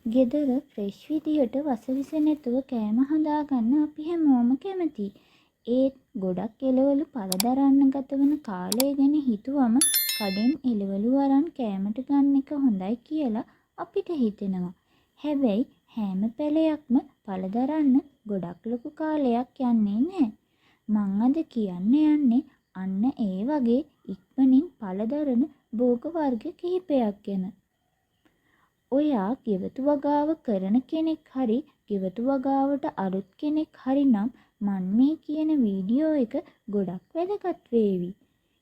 ගෙදර ෆ්‍රෙෂ් විදියට වසවිස නැතුව කෑම හදාගන්න අපි හැමෝම කැමතියි. ඒත් ගොඩක් එළවලු පළදරන්න ගත වන කාලය ගැන හිතුවම කඩෙන් එළවලු අරන් කෑමට ගන්න එක හොඳයි කියලා අපිට හිතෙනවා. හැබැයි හැම පැලයක්ම පළදරන්න ගොඩක් ලොකු කාලයක් යන්නේ නැහැ. මං අද කියන්න යන්නේ අන්න ඒ වගේ ඉක්මනින් පළදරන භෝග වර්ග කිහිපයක් ගැන. ඔයා ගෙවතු වගාව කරන කෙනෙක් හරි ගෙවතු වගාවට අලුත් කෙනෙක් හරි නම් මන් මේ කියන වීඩියෝ එක ගොඩක් වැදගත් වේවි.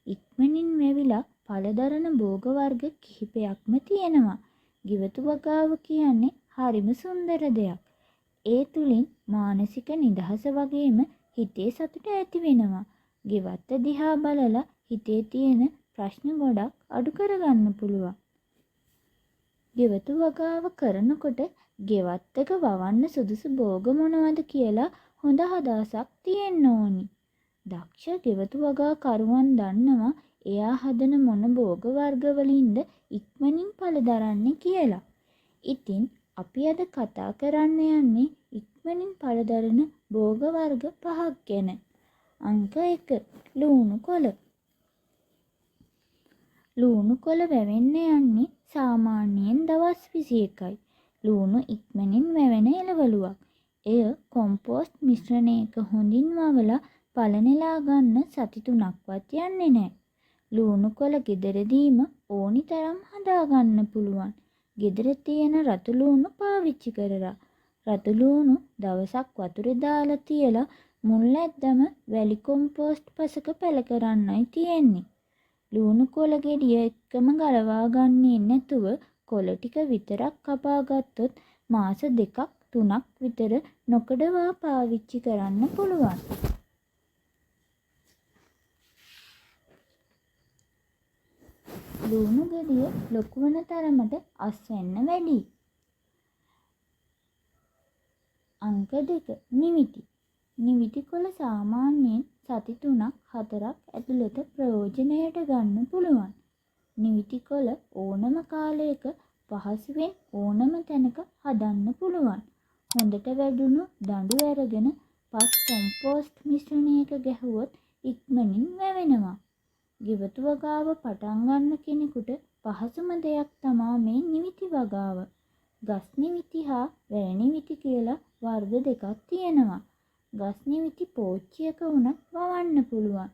ඉක්මනින් වැවිලා පළදරන භෝග වර්ග කිහිපයක්ම තියෙනවා. ගෙවතු වගාව කියන්නේ හරිම සුන්දර දෙයක්. ඒ තුලින් මානසික නිදහස වගේම හිතේ සතුට ඇති වෙනවා. ගෙවත්ත දිහා බලලා හිතේ තියෙන ප්‍රශ්න ගොඩක් අඩු කරගන්න පුළුවන්. ගෙවතු වගාව කරනකොට ගෙවත්තක වවන්න සුදුසු භෝග මොනවද කියලා හොඳ අදහසක් තියෙන්න ඕනි. දක්ෂ ගෙවතු වගා කරුවන් දන්නවා එයා හදන මොන භෝග වර්ග වලින්ද ඉක්මනින් පළදරන්නේ කියලා. ඉතින් අපි අද කතා කරන්න යන්නේ ඉක්මනින් පළදරන භෝග වර්ග 5ක් ගැන. අංක 1 ලුණු කොළ. ලුණු කොළ වැවෙන්න යන්නේ සාමාන්‍යයෙන් දවස් 21යි. ලුණු ඉක්මනින් වැවෙන එළවලුවක්. එය කොම්පෝස්ට් මිශ්‍රණයක හොඳින් වවලා පළනෙලා ගන්න සති 3ක්වත් යන්නේ නැහැ. ලුණු කොළ ගෙදරදීම ඕනි තරම් හදා ගන්න පුළුවන්. ගෙදර තියෙන රතු ලුණු පාවිච්චි කරලා. රතු ලුණු දවසක් වතුරේ දාලා තියලා මුල් ඇද්දම වැලි කොම්පෝස්ට් පසක පැල කරන්නයි තියෙන්නේ. ලුණු කොළ ගෙඩිය එක්කම ගලවා ගන්නේ නැතුව කොළ ටික විතරක් කපා ගත්තොත් මාස 2ක් 3ක් විතර නොකඩවා පාවිච්චි කරන්න පුළුවන්. ලුණු ගෙඩිය ලොකු වන තරමට අස් වෙන්න වැඩි. අංක 2 නිවිති. නිවිති කොළ සාමාන්‍යයෙන් සති 3ක් 4ක් ඇතුළත ප්‍රයෝජනයට ගන්න පුළුවන්. නිවිති කොළ ඕනම කාලයක පහසුවෙන් ඕනම තැනක හදන්න පුළුවන්. හොඳට වැඩුණු දඬු අරගෙන පස් කොම්පෝස්ට් මිශ්‍රණයක ගැහුවොත් ඉක්මනින් වැවෙනවා. ගෙවතු වගාව පටන් ගන්න කෙනෙකුට පහසුම දෙයක් තමා මේ නිවිති වගාව. ගස් නිවිති හා වැල් නිවිති කියලා වර්ග දෙකක් තියෙනවා. ගස් නිවිති පෝච්චියක වුණත් වවන්න පුළුවන්.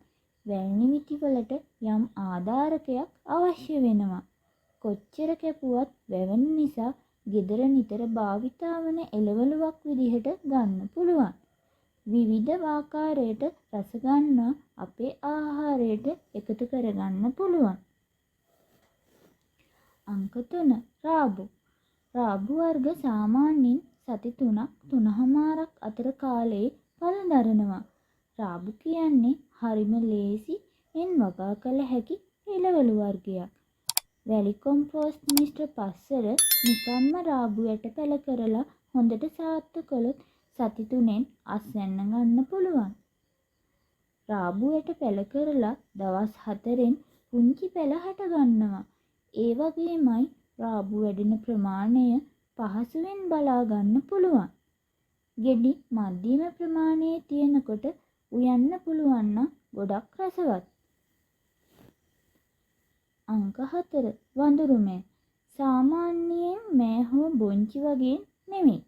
වැල් නිවිති වලට යම් ආධාරකයක් අවශ්‍ය වෙනවා. කොච්චර කැපුවත් වැවෙන නිසා ගෙදර නිතර භාවිතා වන එළවලුවක් විදිහට ගන්න පුළුවන්. විවිධ ආකාරයට රස ගන්නා අපේ ආහාරයට එකතු කරගන්න පුළුවන්. අංක 3 රාබු. රාබු වර්ග සාමාන්‍යයෙන් සති 3ක් 3මාරක් අතර කාලයේ පළදරනවා. රාබු කියන්නේ හරිම ලේසියෙන් වගා කළ හැකි එළවලු වර්ගයක්. වැලි කොම්පෝස්ට් මිශ්‍ර පස්වල නිකම්ම රාබු යට පැල කරලා හොඳට සාත්තු කළොත් සති 3ෙන් අස් වෙන්න ගන්න පුළුවන්. රාබු යට පැල කරලා දවස් 4ෙන් පුංචි පැල හට ගන්නවා. ඒ වගේමයි රාබු වැඩෙන ප්‍රමාණය පහසුවෙන් බලා ගන්න පුළුවන්. ගෙඩි මධ්‍යම ප්‍රමාණයේ තියෙනකොට උයන්න පුළුවන් නම් ගොඩක් රසවත්. අංක 4 වඳුරු මෑ. සාමාන්‍යයෙන් මෑ හෝ බොංචි වගේ නෙමෙයි.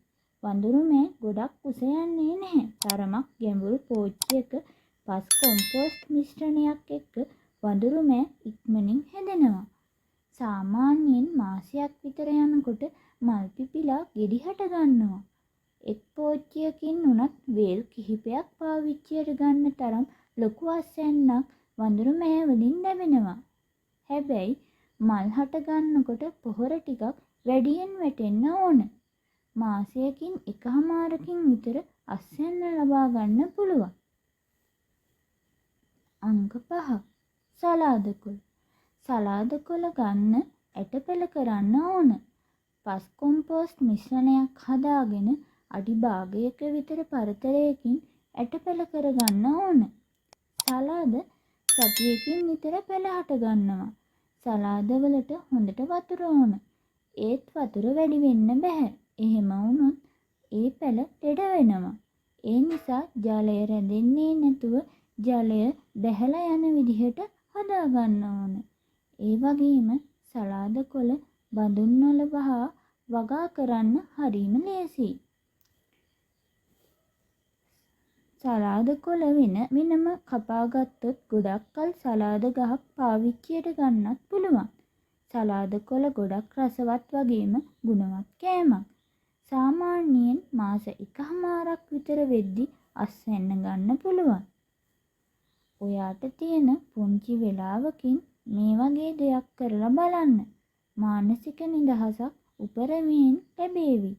වඳුරු මෑ ගොඩක් උස යන්නේ නැහැ. තරමක් ගැඹුරු පෝච්චියක පස් කොම්පෝස්ට් මිශ්‍රණයක් එක්ක වඳුරු මෑ ඉක්මනින් හැදෙනවා. සාමාන්‍යයෙන් මාසයක් විතර යනකොට මල් පිපිලා ගෙඩි හට ගන්නවා. එක් පෝච්චියකින් උනත් වේල් කිහිපයක් පාවිච්චියට ගන්න තරම් ලොකු අස්වැන්නක් වඳුරු මෑ වලින් ලැබෙනවා. හැබැයි මල් හට ගන්නකොට පොහොර ටිකක් වැඩියෙන් වැටෙන්න ඕන. මාසයකින් එකහමාරකින් විතර අස්වැන්න ලබා ගන්න පුළුවන්. අංක 5 සලාද කොළ. සලාද කොළ ගන්න ඇට පෙළ කරන්න ඕන. පස් කොම්පෝස්ට් මිශ්‍රණයක් හදාගෙන අඩි භාගයක විතර පරතරයකින් ඇට පෙළ කරගන්න ඕන. සලාද සතියකින් විතර පෙළ හට ගන්නවා. සලාද වලට හොඳට වතුර ඕන. ඒත් වතුර වැඩි වෙන්න බෑ. එහෙම වුණොත් ඒ පැල ලෙඩ වෙනවා. ඒ නිසා ජලය රැඳෙන්නේ නැතුව ජලය බැහැලා යන විදිහට හදාගන්න ඕන. ඒ වගේම සලාද කොළ බඳුන් වල වගා කරන්න හරිම ලේසියි. සලාද කොළ වෙනම කපාගත්තොත් ගොඩක් කල් සලාද ගහක් පාවිච්චියට ගන්නත් පුළුවන්. සලාද කොළ ගොඩක් රසවත් වගේම ගුණවත් කෑමක්. සාමාන්‍යයෙන් මාස 1මාරක් විතර වෙද්දි අස්වැන්න ගන්න පුළුවන්. ඔයාට තියෙන පුංචි වෙලාවකින් මේ වගේ දෙයක් කරලා බලන්න. මානසික නිදහසක් උපරිමයෙන් ලැබේවි.